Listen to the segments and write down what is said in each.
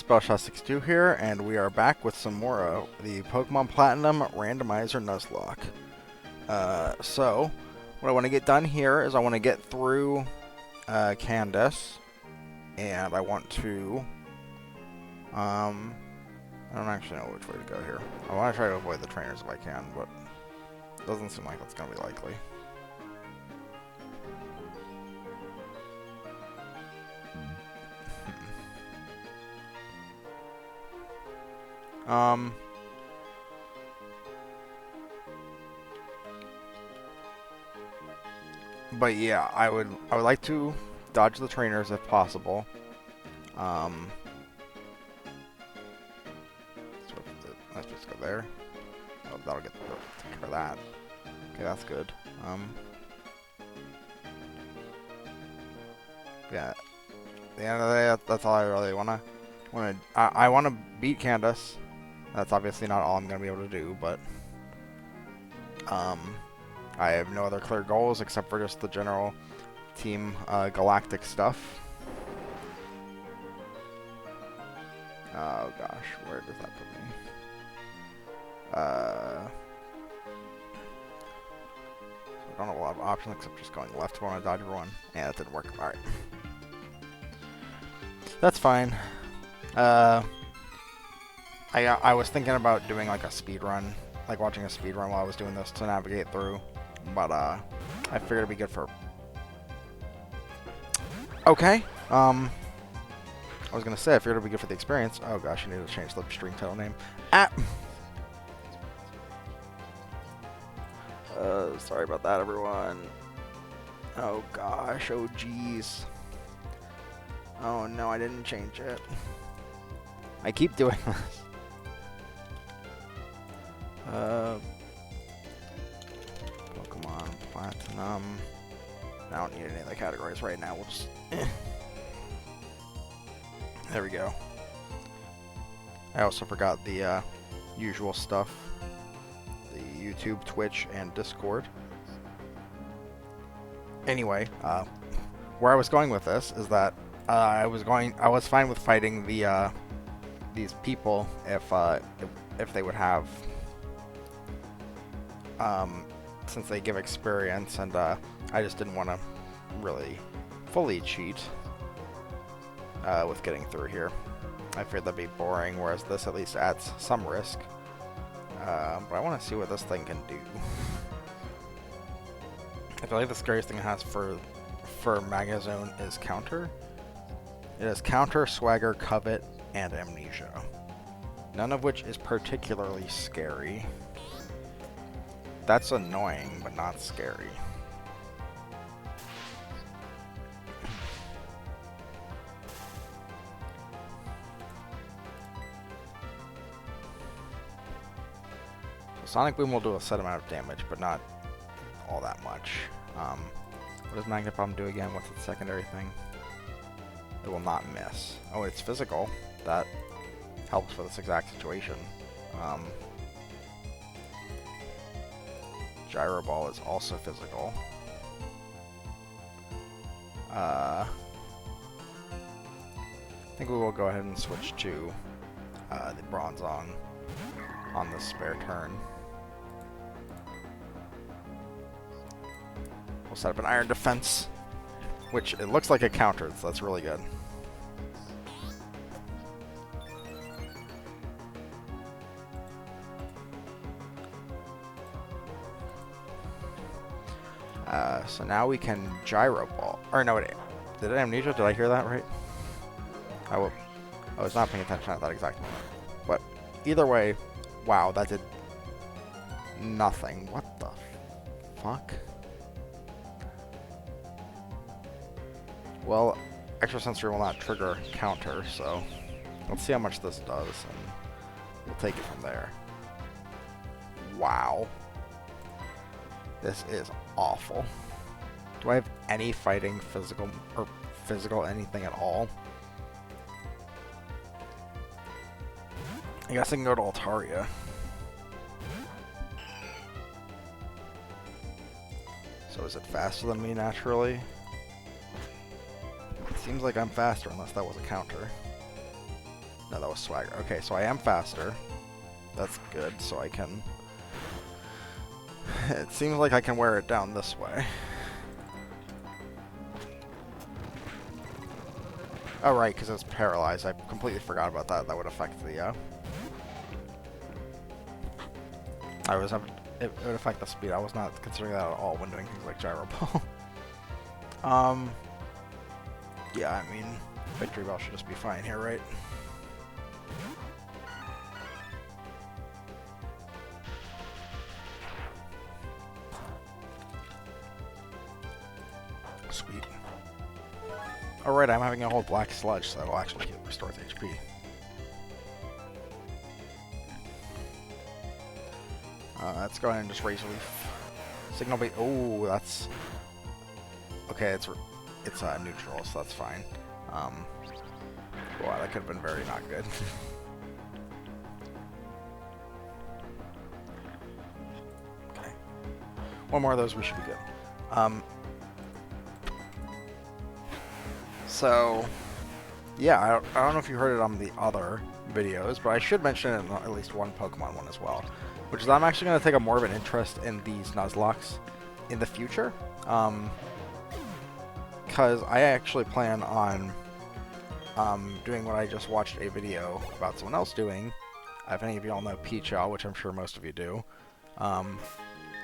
Spellshot62 here, and we are back with some more the Pokemon Platinum Randomizer Nuzlocke. So, what I want to get done here is I want to get through Candice, and I want to, I don't actually know which way to go here. I want to try to avoid the trainers if I can, but it doesn't seem like that's going to be likely. But yeah, I would like to dodge the trainers if possible. So let's just go there. Oh, that'll take care of that. Okay, that's good. Yeah. At the end of the day, that's all I really wanna. I wanna beat Candice. That's obviously not all I'm gonna be able to do, but I have no other clear goals except for just the general team galactic stuff. Oh gosh, where does that put me? I don't have a lot of options except just going left when I dodge everyone. Yeah, that didn't work. Alright. That's fine. I was thinking about doing like a speed run, like watching a speed run while I was doing this to navigate through, but I figured it'd be good for. Okay. I was gonna say I figured it'd be good for the experience. Oh gosh, I need to change the stream title name. Sorry about that, everyone. Oh gosh. Oh jeez. Oh no, I didn't change it. I keep doing this. Pokemon Platinum. I don't need any of the categories right now. We'll just. There we go. I also forgot the usual stuff: the YouTube, Twitch, and Discord. Anyway, where I was going with this is that I was fine with fighting the these people if they would have. Since they give experience, and I just didn't want to really fully cheat with getting through here. I feared that'd be boring, whereas this at least adds some risk. But I want to see what this thing can do. I feel like the scariest thing it has for Magazone is Counter. It has Counter, Swagger, Covet, and Amnesia. None of which is particularly scary. That's annoying, but not scary. So Sonic Boom will do a set amount of damage, but not all that much. What does Magnet Bomb do again? What's its secondary thing? It will not miss. Oh, it's physical. That helps for this exact situation. Gyro Ball is also physical. I think we will go ahead and switch to the Bronzong on the spare turn. We'll set up an Iron Defense, which it looks like it countered, so that's really good. So now we can Gyro Ball. Or no, wait. Did it Amnesia? Did I hear that right? I was not paying attention at that exact moment. But either way, wow, that did nothing. What the fuck? Well, Extra Sensory will not trigger Counter, so let's see how much this does, and we'll take it from there. Wow. This is awful. Do I have any fighting physical anything at all? I guess I can go to Altaria. So is it faster than me naturally? It seems like I'm faster unless that was a counter. No, that ridiculous swagger. Okay, so I am faster. That's good, so I can... It seems like I can wear it down this way. Oh, right, because it's paralyzed. I completely forgot about that. That would affect the, it would affect the speed. I was not considering that at all when doing things like gyro ball. Yeah, I mean, victory bell should just be fine here, right? Sweet. Alright, I'm having a whole black sludge, so that'll actually restore the HP. Let's go ahead and just raise relief. Signal bait. Oh, that's... Okay, it's neutral, so that's fine. Wow, that could have been very not good. Okay. One more of those, we should be good. So, yeah, I don't know if you heard it on the other videos, but I should mention it in at least one Pokemon one as well, which is I'm actually going to take a more of an interest in these Nuzlocks in the future, because I actually plan on doing what I just watched a video about someone else doing. If any of you all know Peachel, which I'm sure most of you do,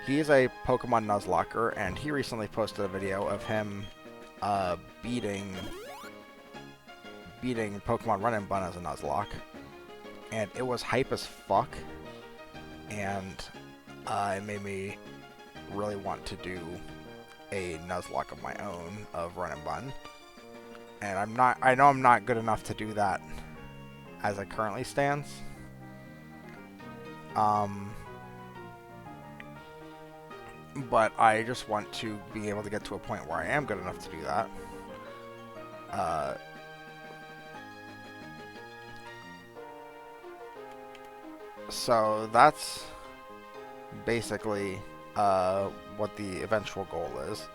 he is a Pokemon Nuzlocker, and he recently posted a video of him beating Pokemon Run and Bun as a Nuzlocke, and it was hype as fuck, and it made me really want to do a Nuzlocke of my own of Run and Bun, and I know I'm not good enough to do that as it currently stands. But I just want to be able to get to a point where I am good enough to do that. So that's basically what the eventual goal is.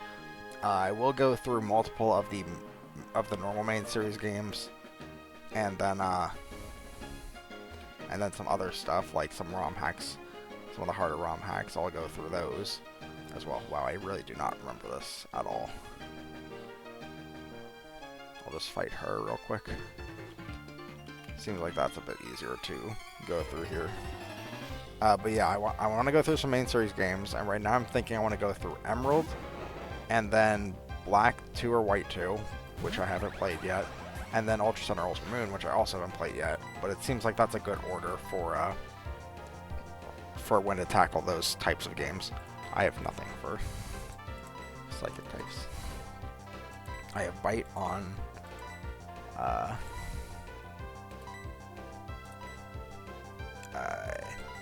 I will go through multiple of the normal main series games, and then some other stuff like some ROM hacks, some of the harder ROM hacks. I'll go through those as well. Wow, I really do not remember this at all. I'll just fight her real quick. Seems like that's a bit easier to go through here. But yeah, I want to go through some main series games, and right now I'm thinking I want to go through Emerald, and then Black 2 or White 2, which I haven't played yet, and then Ultra Sun or Ultra Moon, which I also haven't played yet. But it seems like that's a good order for when to tackle those types of games. I have nothing for psychic types. I have Bite on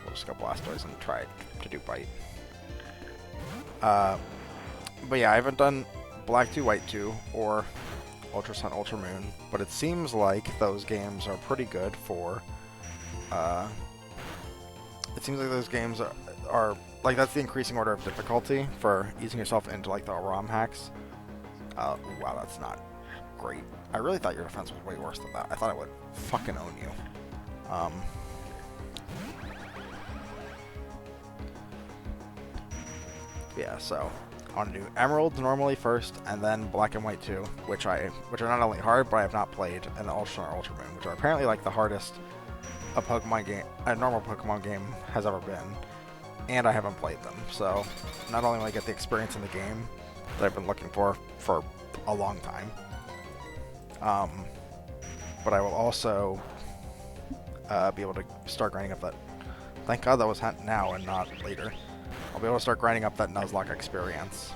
we'll just go Blastoise and try to do Bite. But yeah, I haven't done Black 2, White 2, or Ultra Sun, Ultra Moon, but it seems like those games are pretty good for, it seems like those games are like, that's the increasing order of difficulty for easing yourself into, like, the ROM hacks. Wow, that's not great. I really thought your defense was way worse than that. I thought it would fucking own you. Yeah, so I want to do Emerald normally first, and then Black and White 2, which are not only hard, but I have not played, and Ultra or Ultra Moon, which are apparently like the hardest a normal Pokemon game has ever been, and I haven't played them. So not only will I get the experience in the game that I've been looking for a long time, but I will also be able to start grinding up that. Thank God that was now and not later. I'll be able to start grinding up that Nuzlocke experience,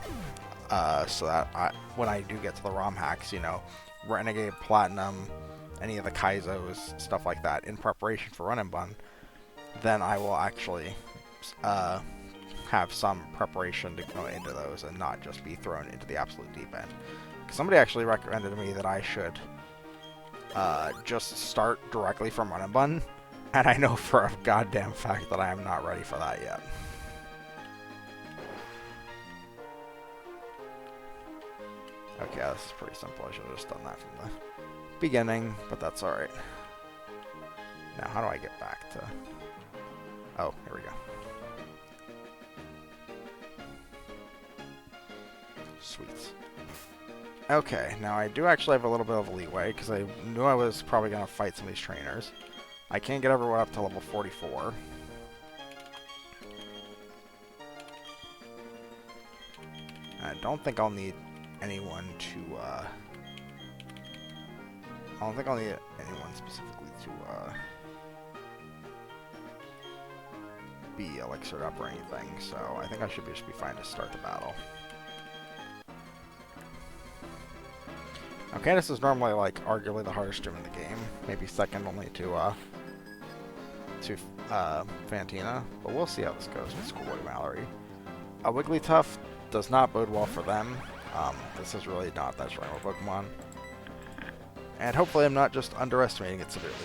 so that when I do get to the ROM hacks, you know, Renegade, Platinum, any of the Kaizos, stuff like that, in preparation for Run and Bun, then I will actually have some preparation to go into those and not just be thrown into the absolute deep end. Somebody actually recommended to me that I should just start directly from Run and Bun, and I know for a goddamn fact that I am not ready for that yet. Okay, this is pretty simple. I should have just done that from the beginning, but that's alright. Now, how do I get back to... Oh, here we go. Sweet. Okay, now I do actually have a little bit of leeway, because I knew I was probably going to fight some of these trainers. I can't get everyone up to level 44. I don't think I'll need anyone to, I don't think I'll need anyone specifically to, be elixired up or anything, so I think I should just be fine to start the battle. Now, Candice is normally, like, arguably the hardest gym in the game, maybe second only to Fantina, but we'll see how this goes with Schoolboy Mallory. Wigglytuff does not bode well for them. This is really not that strong of a Pokemon. And hopefully I'm not just underestimating it severely.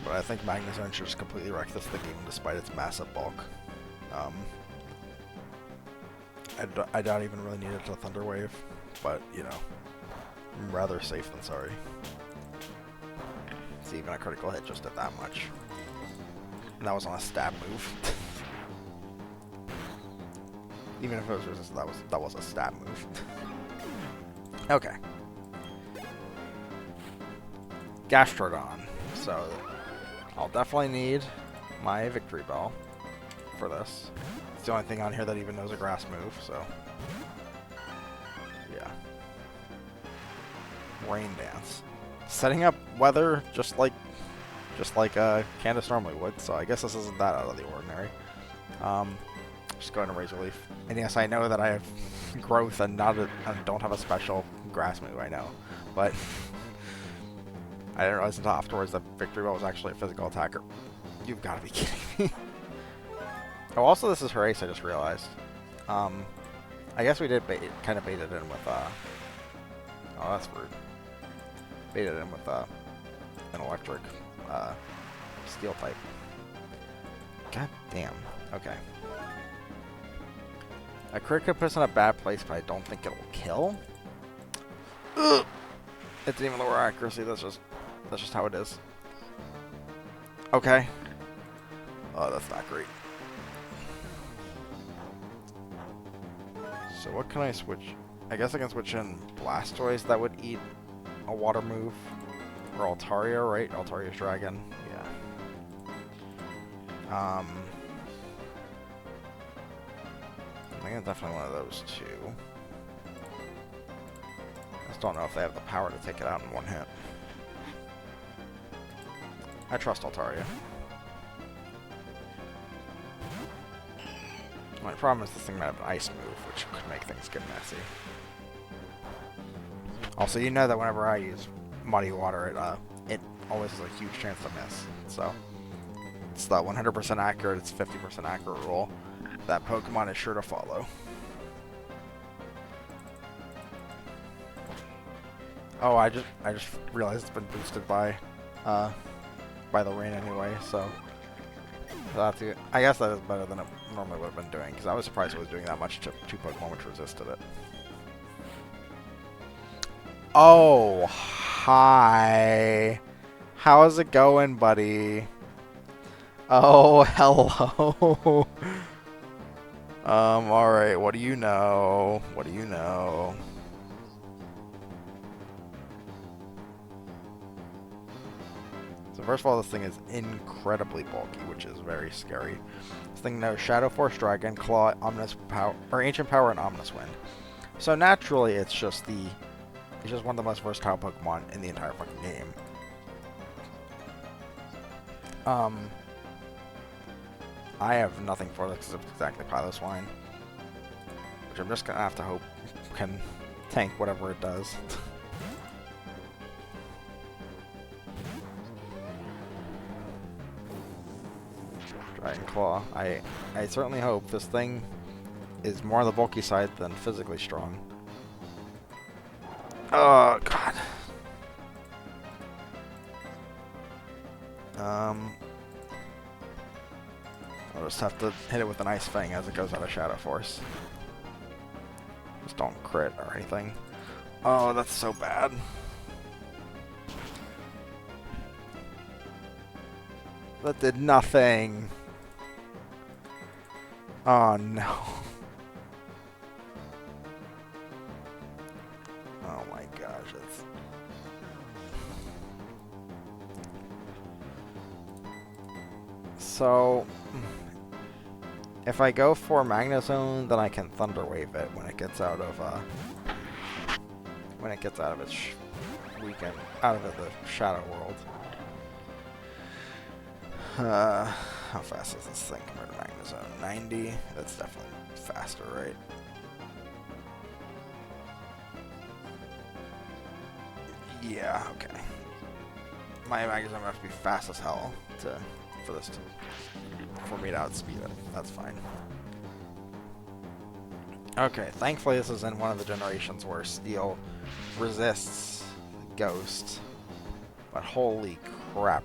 But I think Magnezone should just completely wreck this thing even despite its massive bulk. I doubt even really needed a Thunder Wave, but, you know, I'm rather safe than sorry. See, even a critical hit just did that much. And that was on a stab move. Even if it was resisted, that was a stab move. Okay. Gastrodon. So, I'll definitely need my Victory Bell for this. It's the only thing on here that even knows a grass move, so... yeah. Rain Dance. Setting up weather just like Candice normally would, so I guess this isn't that out of the ordinary. Just go ahead and Razor Leaf. And yes, I know that I have growth and don't have a special grass move, I know. But I didn't realize until afterwards that Victory Bell was actually a physical attacker. You've got to be kidding me. Oh, also this is her ace, I just realized. I guess we did kind of bait it in with, oh, that's rude. Bait it in with, an electric, steel type. God damn. Okay. A crit could put us in a bad place, but I don't think it will kill. Ugh! It didn't even lower accuracy, that's just how it is. Okay. Oh, that's not great. So what can I switch? I guess I can switch in Blastoise that would eat a water move. Or Altaria, right? Altaria's Dragon. Yeah. I think it's definitely one of those two. I just don't know if they have the power to take it out in one hit. I trust Altaria. My problem is this thing might have an ice move, which could make things get messy. Also, you know that whenever I use Muddy Water, it always has a huge chance to miss. So, it's that 100% accurate, it's 50% accurate rule that Pokemon is sure to follow. Oh, I just realized it's been boosted by the rain anyway, so I guess that is better than it normally would have been doing, because I was surprised it was doing that much to two Pokemon which resisted it. Oh, hi. How's it going, buddy? Oh, hello. Alright, what do you know? What do you know? So first of all, this thing is incredibly bulky, which is very scary. This thing knows Shadow Force, Dragon Claw, Ominous Power, or Ancient Power, and Ominous Wind. So naturally, it's just one of the most versatile Pokemon in the entire fucking game. I have nothing for this except exactly Piloswine, which I'm just gonna have to hope can tank whatever it does. Dragon Claw. I certainly hope this thing is more on the bulky side than physically strong. Oh, God. I'll just have to hit it with an Ice Fang as it goes out of Shadow Force. Just don't crit or anything. Oh, that's so bad. That did nothing. Oh no. Oh my gosh, it's... So, if I go for Magna Zone, then I can Thunder Wave it when it gets out of its weekend, out of the Shadow World. How fast is this thing compared to Magna Zone? 90? That's definitely faster, right? Yeah, okay. My Magna Zone would have to be fast as hell for me to outspeed it. That's fine. Okay, thankfully this is in one of the generations where Steel resists Ghost. But holy crap,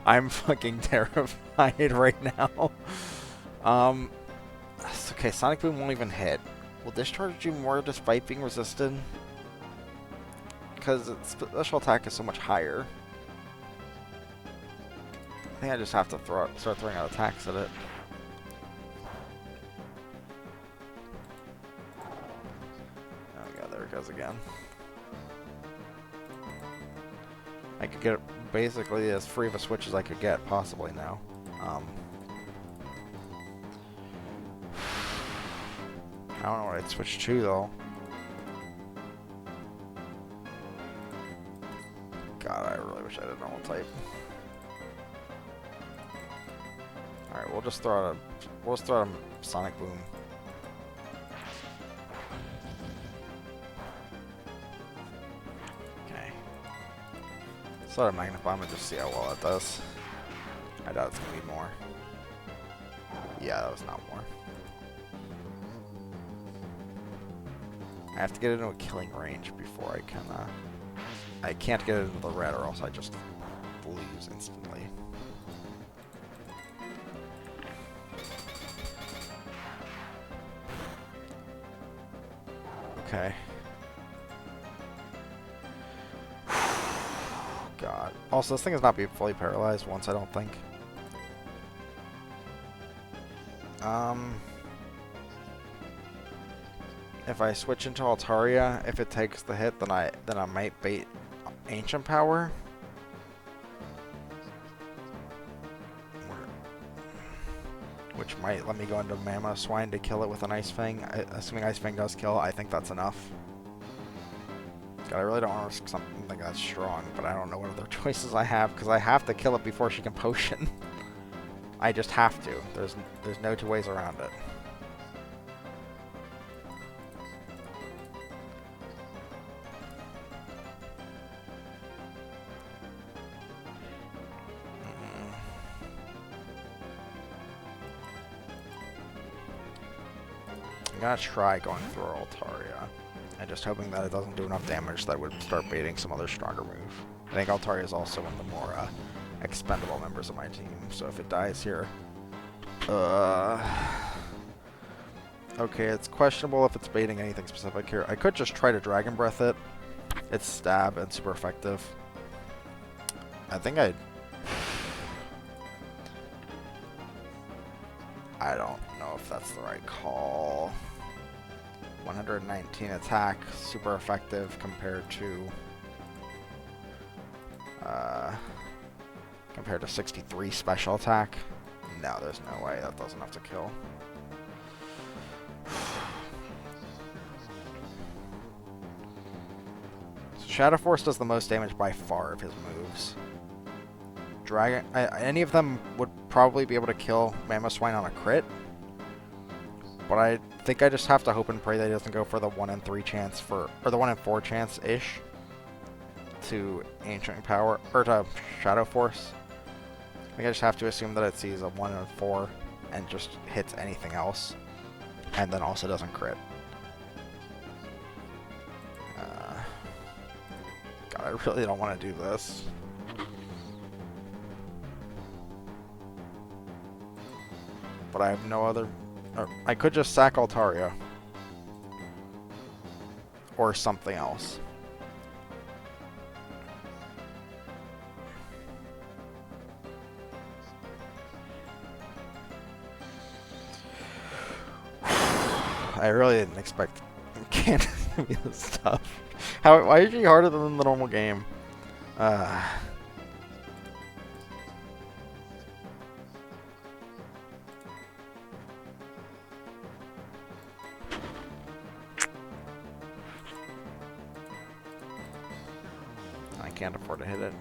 I'm fucking terrified right now. Okay, Sonic Boom won't even hit. Will Discharge do more despite being resisted? Because its special attack is so much higher. I think I just have to start throwing out attacks at it. Oh god, there it goes again. I could get basically as free of a switch as I could get, possibly now. I don't know what I'd switch to, though. God, I really wish I had a normal type. Alright, we'll just throw out a Sonic Boom. Okay. Throw out a Magna Bomb and just see how well it does. I doubt it's gonna be more. Yeah, that was not more. I have to get into a killing range before I can, I can't get into the red or else I just lose instantly. Okay. God. Also, this thing is not being fully paralyzed once, I don't think. If I switch into Altaria, if it takes the hit, then I might bait Ancient Power. Which might let me go into Mammoth Swine to kill it with an Ice Fang. Assuming Ice Fang does kill, I think that's enough. God, I really don't want to risk something that strong, but I don't know what other choices I have, because I have to kill it before she can potion. I just have to. There's no two ways around it. I'm gonna try going through Altaria, and just hoping that it doesn't do enough damage that would start baiting some other stronger move. I think Altaria is also one of the more expendable members of my team, so if it dies here... Okay, it's questionable if it's baiting anything specific here. I could just try to Dragon Breath it. It's stab and super effective. I think I don't know if that's the right call. 119 attack, super effective compared to 63 special attack. No, there's no way that does enough to kill. So Shadow Force does the most damage by far of his moves. Dragon, any of them would probably be able to kill Mammoth Swine on a crit, but I think I just have to hope and pray that he doesn't go for the 1 in 3 chance or the 1 in 4 chance-ish to Ancient Power, or to Shadow Force. I think I just have to assume that it sees a 1 in 4 and just hits anything else, and then also doesn't crit. God, I really don't want to do this. But I have no other... I could just sack Altaria. or something else. I really didn't expect Candice to be this tough. Why is she harder than the normal game? I can't afford to hit it.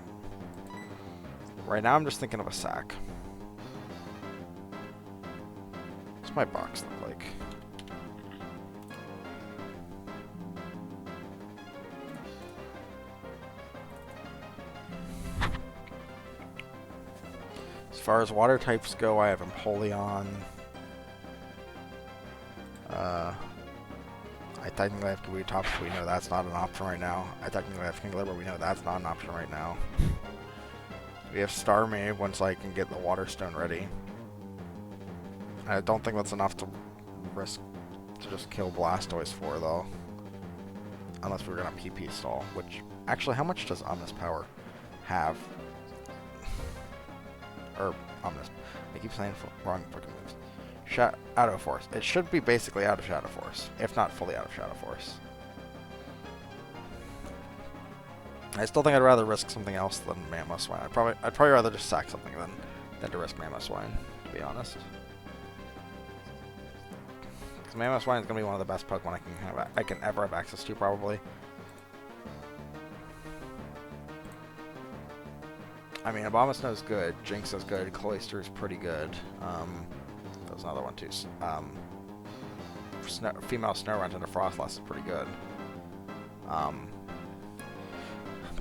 Right now I'm just thinking of a sack. What's my box look like? As far as water types go, I have Empoleon. I technically have Kabutops, but we know that's not an option right now. I technically have Kingler, but we know that's not an option right now. We have Starmie once I can get the Water Stone ready. I don't think that's enough to risk to just kill Blastoise for, though. Unless we're going to PP stall, which... Actually, how much does Omnis Power have? Or Omnis. I keep saying wrong fucking moves. Shadow Force. It should be basically out of Shadow Force, if not fully out of Shadow Force. I still think I'd rather risk something else than Mamoswine. I'd probably rather just sack something than to risk Mamoswine, to be honest. Because Mamoswine is going to be one of the best Pokemon I can ever have access to, probably. I mean, Abomasnow is good, Jinx is good, Cloyster is pretty good. There's another one too. Female Snorunt and a Frostlass is pretty good.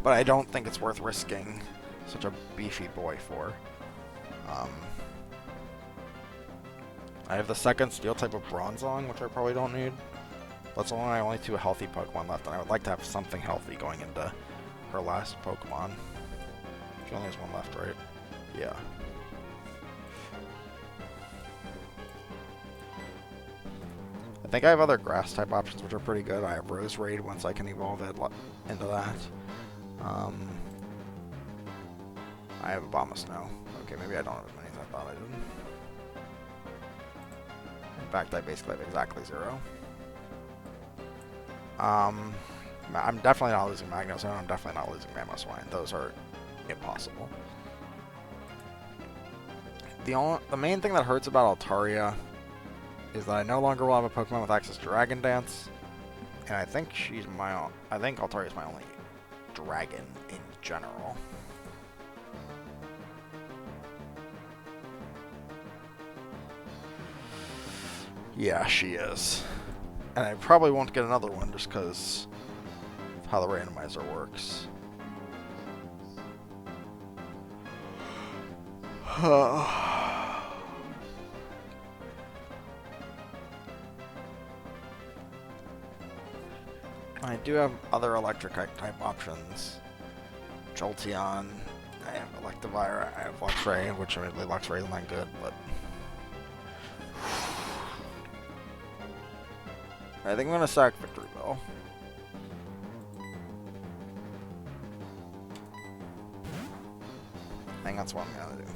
But I don't think it's worth risking such a beefy boy for. I have the second Steel type of Bronzong, which I probably don't need. That's only two healthy Pokemon left, and I would like to have something healthy going into her last Pokemon. She only has one left, right? Yeah. I think I have other grass type options which are pretty good. I have Roserade once I can evolve it into that. I have Abomasnow. Okay, maybe I don't have as many as I thought I did. In fact, I basically have exactly 0. I'm definitely not losing Magneton. I'm definitely not losing Mamoswine. Those are impossible. The main thing that hurts about Altaria is that I no longer will have a Pokemon with access to Dragon Dance, and I think Altaria is my only dragon in general. Yeah, she is. And I probably won't get another one just because of how the randomizer works. I do have other electric type options. Jolteon, I have Electivire, I have Luxray, which admittedly Luxray is not good, but... I think I'm going to sack Victory Bell. I think that's what I'm going to do.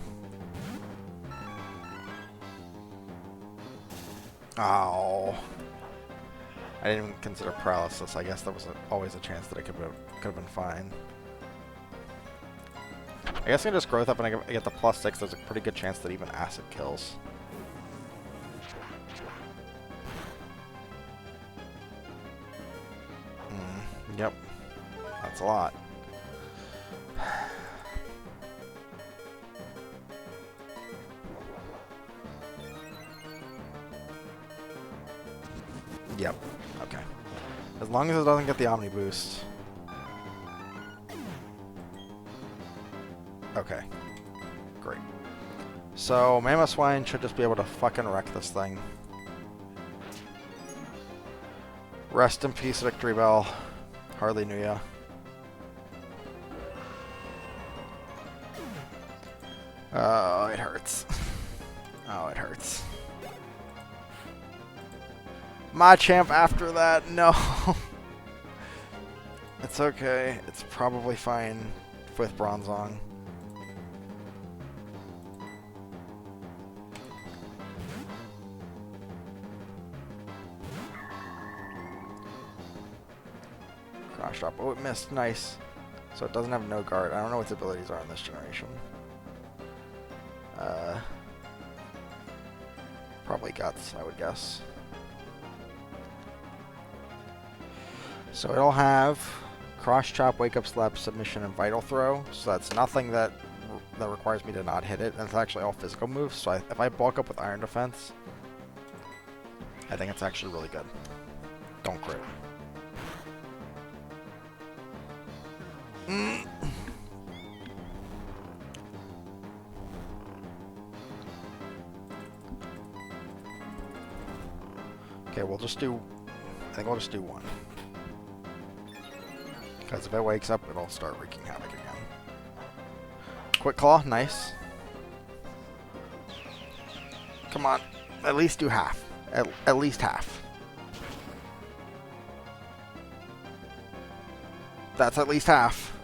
Oh. I didn't even consider paralysis. I guess there was always a chance that it could have been fine. I guess I can just growth up and I get the +6. There's a pretty good chance that even acid kills. Yep. That's a lot. Yep. Okay. As long as it doesn't get the Omni Boost. Okay. Great. So, Mamoswine should just be able to fucking wreck this thing. Rest in peace, Victory Bell. Hardly knew ya. Oh, it hurts. Oh, it hurts. Machamp after that, no. It's okay. It's probably fine with Bronzong. Cross drop. Oh, it missed. Nice. So it doesn't have no guard. I don't know what its abilities are in this generation. Probably Guts, I would guess. So it'll have Cross Chop, Wake Up Slap, Submission, and Vital Throw. So that's nothing that requires me to not hit it. And it's actually all physical moves. So if I bulk up with Iron Defense, I think it's actually really good. Don't crit. Okay, we'll just do... I think we'll just do one. Because if it wakes up, it'll start wreaking havoc again. Quick Claw, nice. Come on, at least do half. At least half. That's at least half.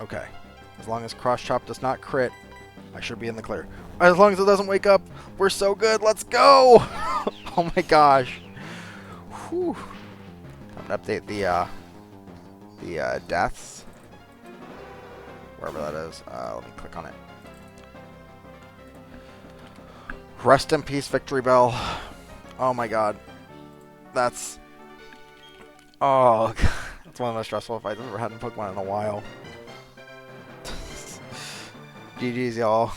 Okay. As long as Cross Chop does not crit, I should be in the clear. As long as it doesn't wake up, we're so good. Let's go! Oh my gosh. Whew. I'm gonna update the deaths. Wherever that is. Let me click on it. Rest in peace, Victory Bell. Oh my god. That's... Oh, God. That's one of the most stressful fights I've ever had in Pokemon in a while. GG's, y'all.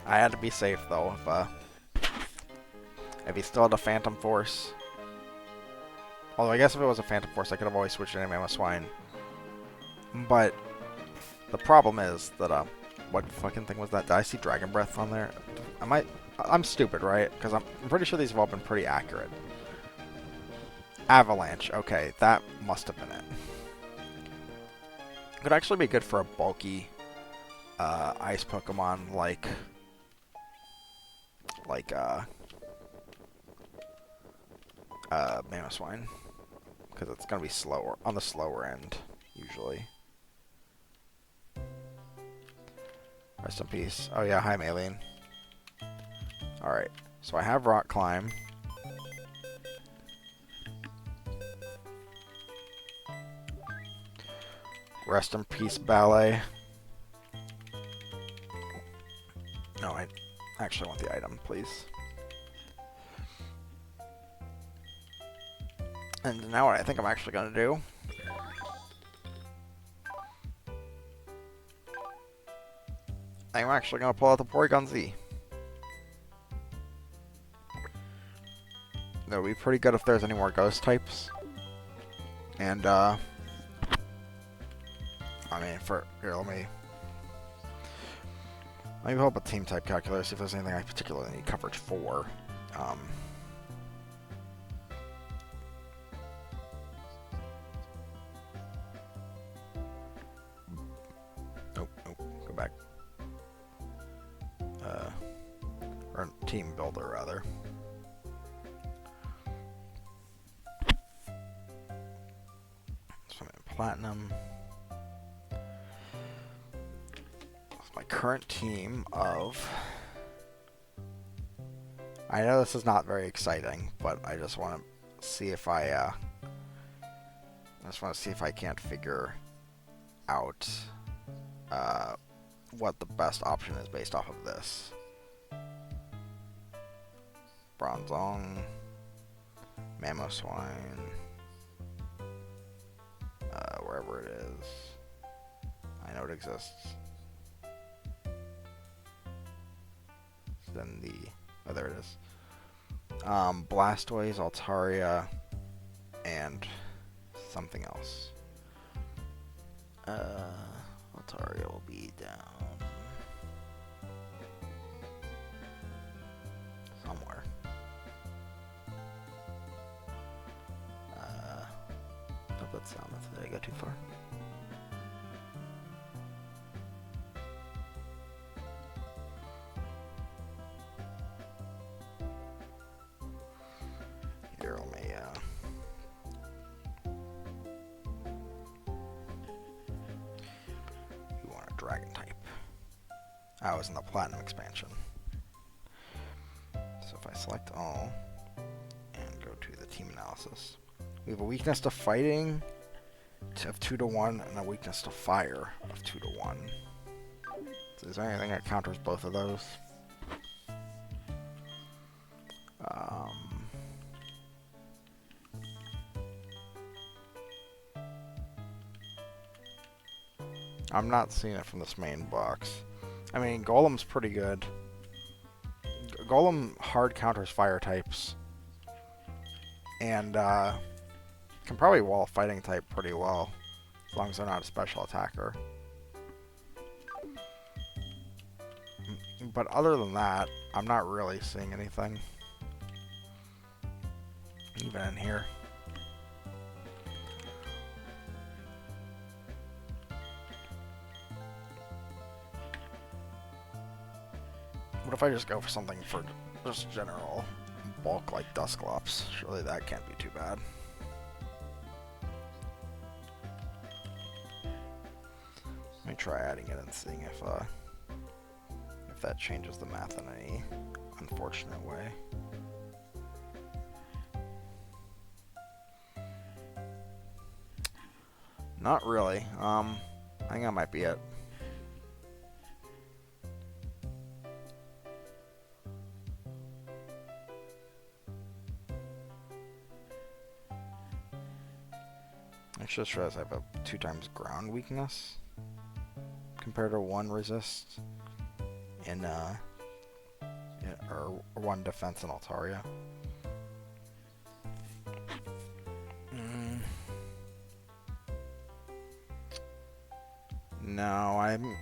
I had to be safe, though. If he still had a Phantom Force... Although, I guess if it was a Phantom Force, I could have always switched into Mamoswine. But... the problem is that, what fucking thing was that? Did I see Dragon Breath on there? I'm stupid, right? Because I'm pretty sure these have all been pretty accurate. Avalanche. Okay, that must have been it. Could actually be good for a bulky ice Pokemon like Mamoswine, because it's gonna be slower on the slower end usually. Rest in peace. Oh yeah, hi Maylene. All right, so I have Rock Climb. Rest in peace, Ballet. No, I actually want the item, please. And now what I think I'm actually going to do... I'm actually going to pull out the Porygon Z. That would be pretty good if there's any more ghost types. And, I mean, here, let me pull up a team type calculator, see if there's anything I particularly need coverage for. Nope, go back. Or team builder, rather. So I'm in Platinum. My current team of... I know this is not very exciting, but I just want to see if I can't figure out what the best option is based off of this. Bronzong, Mamoswine, wherever it is. I know it exists. Then oh, there it is. Blastoise, Altaria, and something else. Altaria will be down somewhere. Oh, that's Did I go too far? dragon type. I was in the Platinum expansion. So if I select all and go to the team analysis, we have a weakness to fighting of 2 to 1 and a weakness to fire of 2 to 1. So is there anything that counters both of those? I'm not seeing it from this main box. I mean, Golem's pretty good. Golem hard counters fire types. And can probably wall fighting type pretty well, as long as they're not a special attacker. But other than that, I'm not really seeing anything. Even in here. What if I just go for something for just general bulk like Dusclops? Surely that can't be too bad. Let me try adding it and seeing if that changes the math in any unfortunate way. Not really. I think that might be it. I just realized I have a 2 times ground weakness compared to 1 resist in or 1 defense in Altaria. No, I think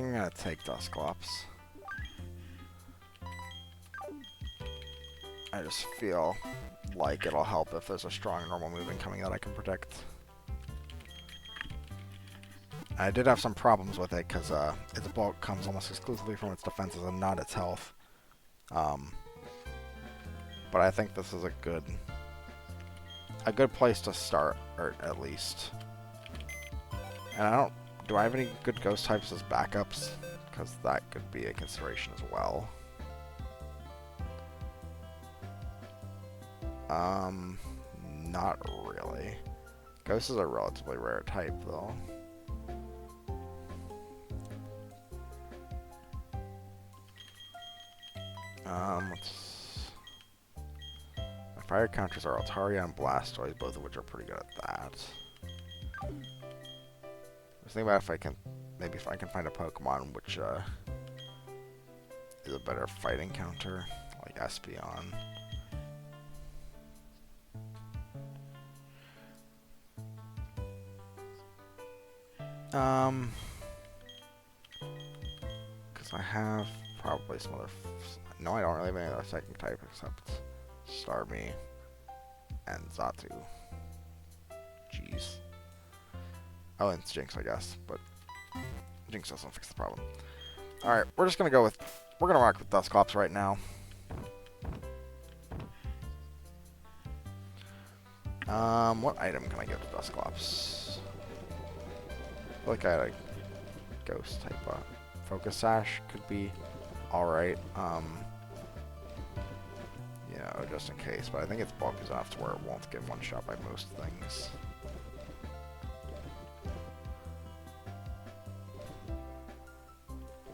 I'm gonna take Dusclops. I just feel like it'll help if there's a strong normal move incoming that I can predict. I did have some problems with it because its bulk comes almost exclusively from its defenses and not its health. But I think this is a good place to start, or at least. And do I have any good ghost types as backups? Because that could be a consideration as well. Not really. Ghost is a relatively rare type, though. My fire counters are Altaria and Blastoise, both of which are pretty good at that. I was thinking about if I can find a Pokemon which is a better fighting counter, like Espeon. Because I have probably some other... No, I don't really have any other second type except Starmie and Xatu. Jeez. Oh, and it's Jinx, I guess, but Jinx doesn't fix the problem. Alright, we're just gonna go with... We're gonna rock with Dusclops right now. What item can I give to Dusclops? I feel like I had a ghost type Focus Sash could be alright. You know, just in case, but I think its bulk is enough to where it won't get one shot by most things.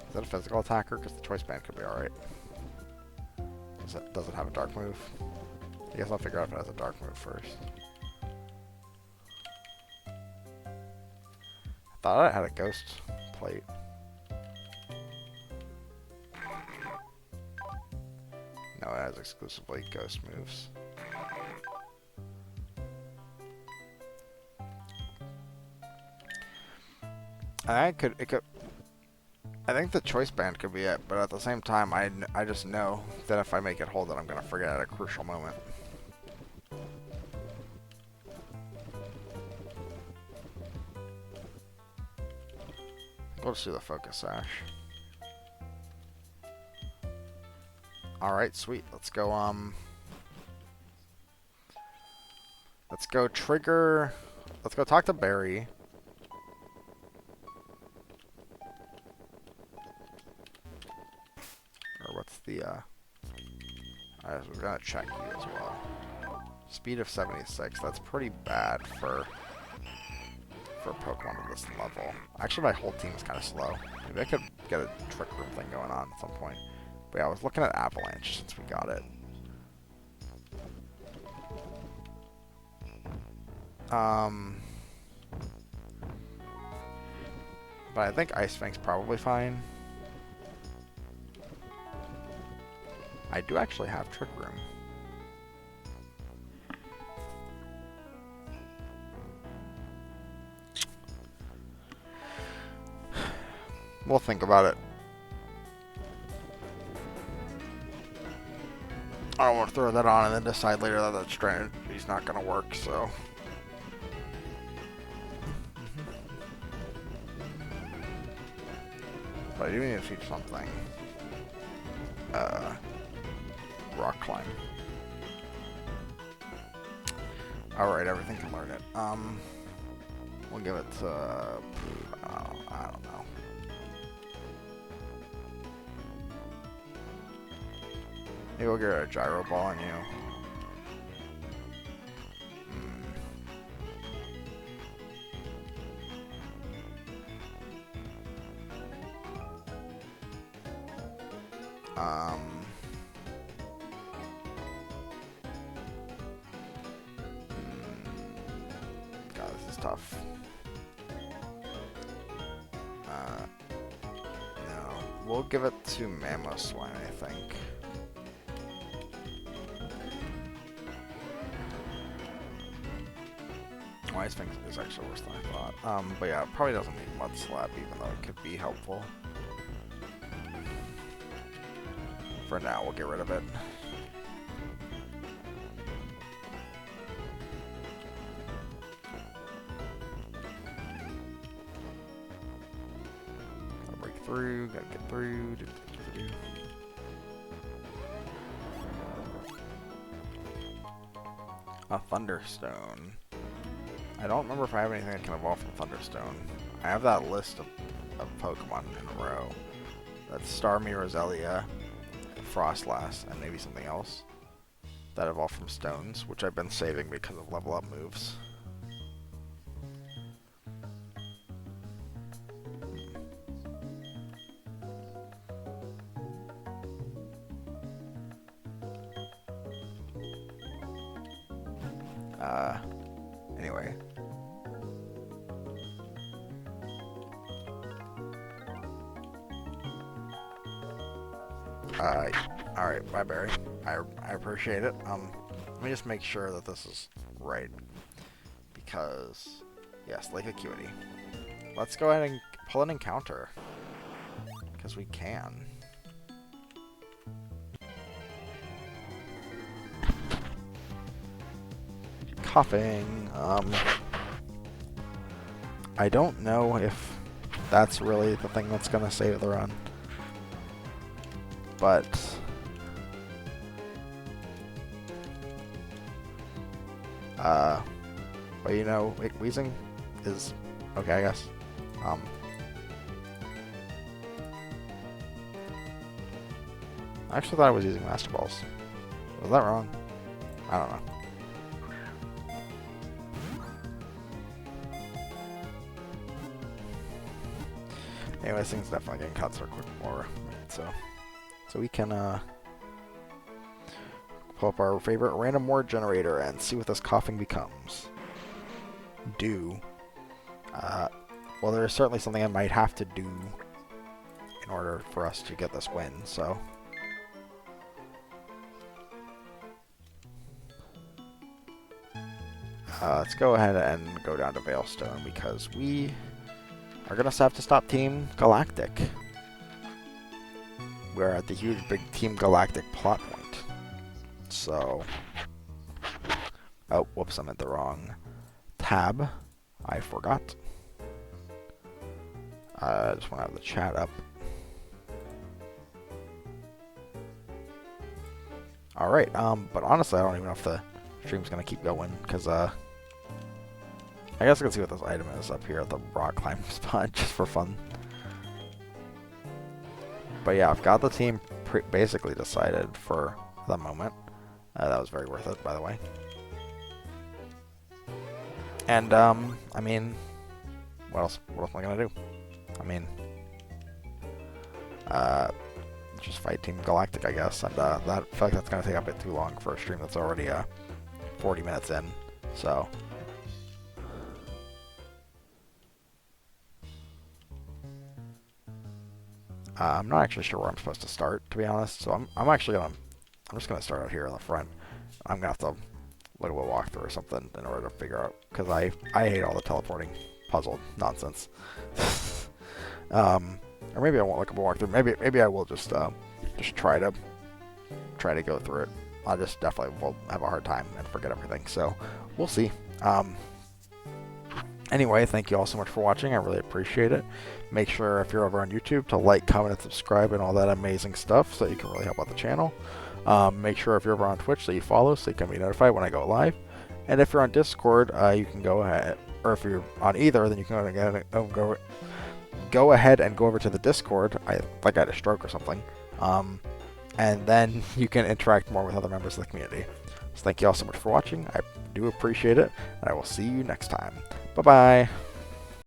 Is that a physical attacker? Because the choice band could be alright. Does it have a dark move? I guess I'll figure out if it has a dark move first. I thought it had a ghost plate. No, it has exclusively ghost moves. I think the choice band could be it, but at the same time, I just know that if I make it hold it, I'm gonna forget at a crucial moment. We'll just do the Focus Sash. Alright, sweet. Let's go, let's go trigger... Let's go talk to Barry. the, I was gonna check you as well. Speed of 76, that's pretty bad for Pokemon at this level. Actually, my whole team is kind of slow. Maybe I could get a Trick Room thing going on at some point. But yeah, I was looking at Avalanche since we got it. But I think Ice Fang's probably fine. I do actually have Trick Room. We'll think about it. I don't want to throw that on and then decide later that that strategy's not going to work, so. But I do need to teach something. Rock climb. Alright, everything can learn it. We'll give it to, I don't know. Maybe we'll get a gyro ball on you. God, this is tough. No, we'll give it to Mamoswine, I think. Ice Fang is actually worse than I thought. But yeah, it probably doesn't need Mud Slap, even though it could be helpful. For now, we'll get rid of it. Gotta break through, gotta get through. A Thunderstone. I don't remember if I have anything that can evolve from Thunderstone. I have that list of Pokemon in a row. That's Starmie, Roselia, Frostlass, and maybe something else that evolve from stones, which I've been saving because of level up moves. Anyway. Alright, bye Barry. I appreciate it. Let me just make sure that this is right. Because, yes, Lake Acuity. Let's go ahead and pull an encounter. Because we can. Coughing. I don't know if that's really the thing that's gonna save the run. But you know, wheezing is okay, I guess. I actually thought I was using Master Balls. Was that wrong? I don't know. Anyway, this thing's definitely getting cut so quick more, so we can pull up our favorite random word generator and see what this coughing becomes. Well, there's certainly something I might have to do in order for us to get this win, so. Let's go ahead and go down to Veilstone because we are going to have to stop Team Galactic. We're at the huge big Team Galactic plot point. So. Oh, whoops, I'm at the wrong tab. I forgot. I just want to have the chat up. Alright, but honestly, I don't even know if the stream's going to keep going, because, I guess I can see what this item is up here at the rock climb spot, just for fun. But yeah, I've got the team basically decided for the moment. That was very worth it, by the way. And, I mean, what else am I gonna do? I mean, just fight Team Galactic, I guess. And, I feel like that's gonna take a bit too long for a stream that's already, 40 minutes in. So, I'm not actually sure where I'm supposed to start, to be honest. So I'm just gonna start out here in the front. I'm gonna have to look at a walkthrough or something in order to figure out, because I hate all the teleporting puzzle nonsense. Or maybe I won't look at a walkthrough. Maybe I will just try to go through it. I just definitely will have a hard time and forget everything. So we'll see. Anyway, thank you all so much for watching. I really appreciate it. Make sure, if you're over on YouTube, to like, comment, and subscribe and all that amazing stuff so you can really help out the channel. Make sure if you're over on Twitch that you follow so you can be notified when I go live. And if you're on Discord, you can go ahead, or if you're on either, then you can go ahead and go over to the Discord. I think I had a stroke or something. And then you can interact more with other members of the community. So thank you all so much for watching. I do appreciate it, and I will see you next time. Bye-bye.